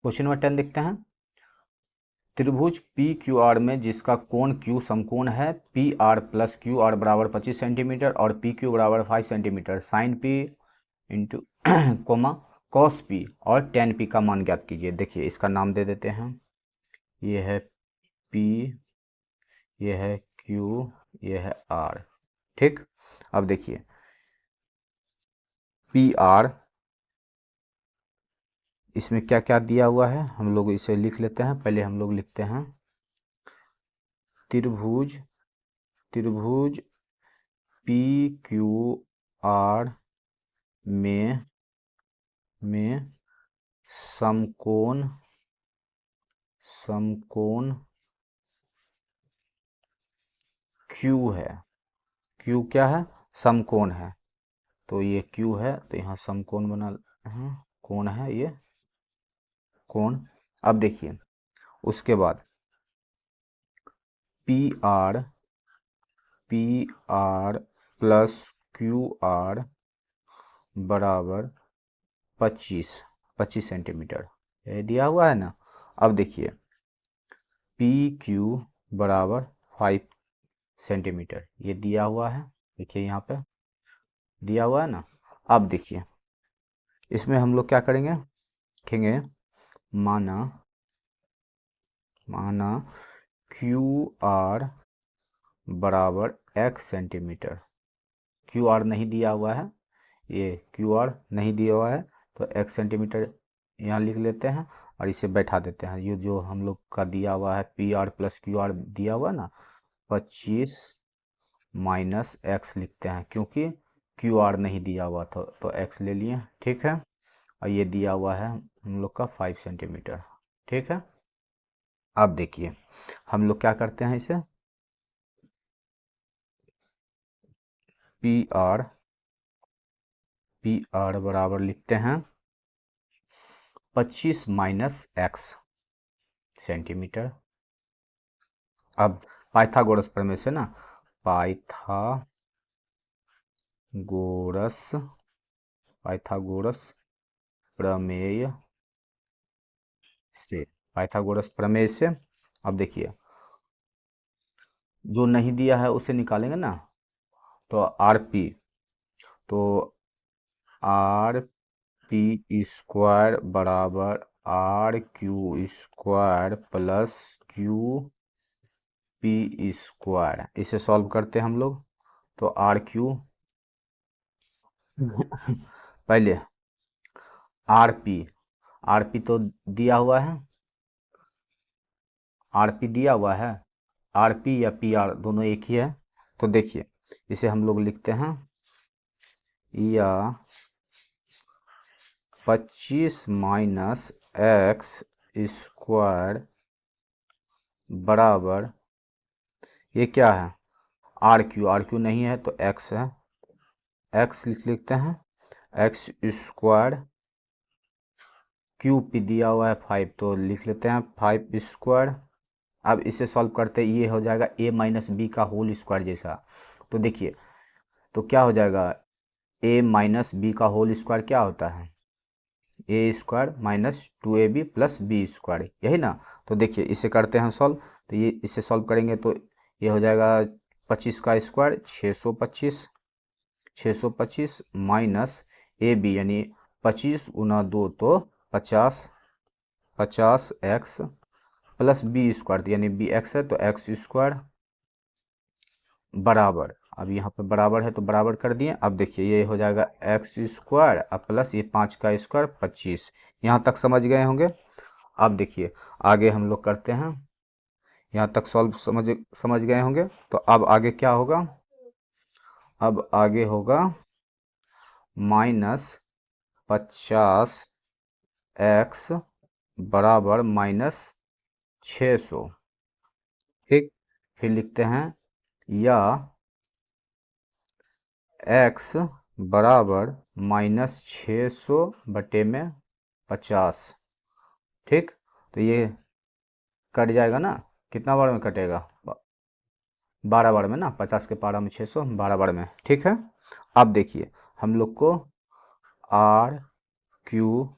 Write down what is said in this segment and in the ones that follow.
Question number 10 देखते हैं। त्रिभुज पी क्यू आर में जिसका कोण क्यू समकोण है, P R plus Q R बराबर 25 सेंटीमीटर और पी क्यू बराबर 5 centimetre, sine P into comma cos P और टेन पी का मान ज्ञात कीजिए। देखिए इसका नाम दे देते हैं, ये है पी, ये है क्यू, ये है आर। ठीक, अब देखिए पी आर, इसमें क्या क्या दिया हुआ है हम लोग इसे लिख लेते हैं। पहले हम लोग लिखते हैं त्रिभुज पी क्यू आर में समकोण क्यू है। क्यू क्या है? समकोण है। तो ये क्यू है तो यहाँ समकोण बना है, कोण है ये कोण। अब देखिए उसके बाद P R plus Q R बराबर 25 सेंटीमीटर, ये दिया हुआ है ना। अब देखिए पी क्यू बराबर 5 सेंटीमीटर, ये दिया हुआ है, देखिए यहाँ पे दिया हुआ है ना। अब देखिए इसमें हम लोग क्या करेंगे, लिखेंगे माना क्यू आर बराबर x सेंटीमीटर। क्यू आर नहीं दिया हुआ है, ये क्यू आर नहीं दिया हुआ है तो x सेंटीमीटर यहाँ लिख लेते हैं और इसे बैठा देते हैं। ये जो हम लोग का दिया हुआ है P R plus Q are दिया हुआ है ना, 25 माइनस x लिखते हैं क्योंकि क्यू आर नहीं दिया हुआ था तो x ले लिए। ठीक है, और ये दिया हुआ है हम लोग का 5 सेंटीमीटर। ठीक है, अब देखिए हम लोग क्या करते हैं, इसे पी आर बराबर लिखते हैं 25 माइनस एक्स सेंटीमीटर। अब पाइथागोरस प्रमेय से ना, पाइथागोरस प्रमेय से अब देखिए जो नहीं दिया है उसे निकालेंगे ना, तो आर पी स्क्वायर बराबर R Q square plus Q P square. इसे सॉल्व करते हैं हम लोग, तो आर क्यू पहले आर पी तो दिया हुआ है, आर पी दिया हुआ है, आर पी या पी आर दोनों एक ही है। तो देखिए इसे हम लोग लिखते हैं या 25 माइनस एक्स स्क्वायर बराबर, ये क्या है आर क्यू नहीं है तो एक्स है, एक्स लिखते हैं एक्स स्क्वायर, क्यू पी दिया हुआ है 5 तो लिख लेते हैं 5 स्क्वायर। अब इसे सॉल्व करते ये हो जाएगा a माइनस बी का होल स्क्वायर जैसा। तो देखिए तो क्या हो जाएगा, a माइनस बी का होल स्क्वायर क्या होता है, A square minus 2ab plus B square, यही ना। तो देखिए इसे करते हैं सॉल्व, तो ये इसे सॉल्व करेंगे तो ये हो जाएगा 25 का स्क्वायर 625 माइनस ए बी यानी 25 गुना 2 तो 50 एक्स प्लस बी स्क्वायर यानी बी एक्स है तो एक्स स्क्वायर बराबर, अब यहाँ पे बराबर है तो बराबर कर दिए। अब देखिए ये हो जाएगा एक्स स्क्वायर अब प्लस ये 5 का स्क्वायर 25। यहाँ तक समझ गए होंगे। अब देखिए आगे हम लोग करते हैं, यहाँ तक सॉल्व समझ गए होंगे। तो अब आगे क्या होगा, अब आगे होगा माइनस 50 एक्स बराबर माइनस 600। ठीक, फिर लिखते हैं या x बराबर माइनस 600 बटे में 50। ठीक, तो ये कट जाएगा ना, कितना बार में कटेगा, 12 बार में ना, 50 के पारा में 600 12 बार में। ठीक है, अब देखिए हम लोग को आर क्यू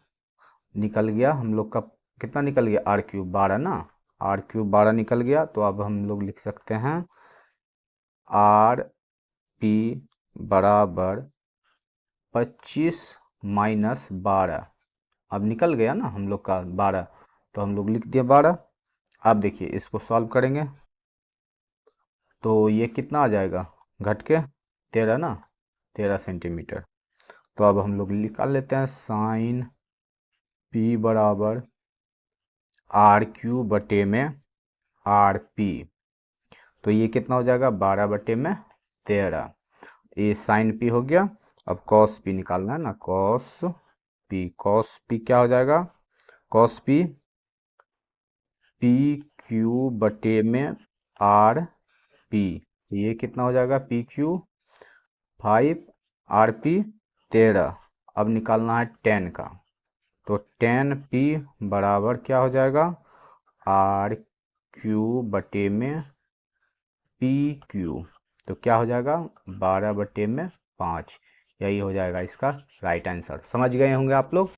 निकल गया हम लोग का कितना निकल गया, आर क्यूब 12 ना, आर क्यूब 12 निकल गया। तो अब हम लोग लिख सकते हैं आर पी बराबर 25 माइनस 12। अब निकल गया ना हम लोग का 12, तो हम लोग लिख दिए 12। अब देखिए इसको सॉल्व करेंगे तो ये कितना आ जाएगा, घट के 13 ना, 13 सेंटीमीटर। तो अब हम लोग निकाल लेते हैं साइन पी बराबर आर क्यू बटे में आर पी। तो ये कितना हो जाएगा, 12 बटे में 13। ये साइन पी हो गया। अब कॉस पी निकालना है ना, कॉस पी, कॉस पी क्या हो जाएगा, कॉस पी पी क्यू बटे में आर पी। तो ये कितना हो जाएगा, पी क्यू 5 आर पी 13। अब निकालना है 10 का, तो 10 पी बराबर क्या हो जाएगा, आर क्यू बटे में पी क्यू। तो क्या हो जाएगा, 12 बटे में 5। यही हो जाएगा इसका राइट आंसर। समझ गए होंगे आप लोग।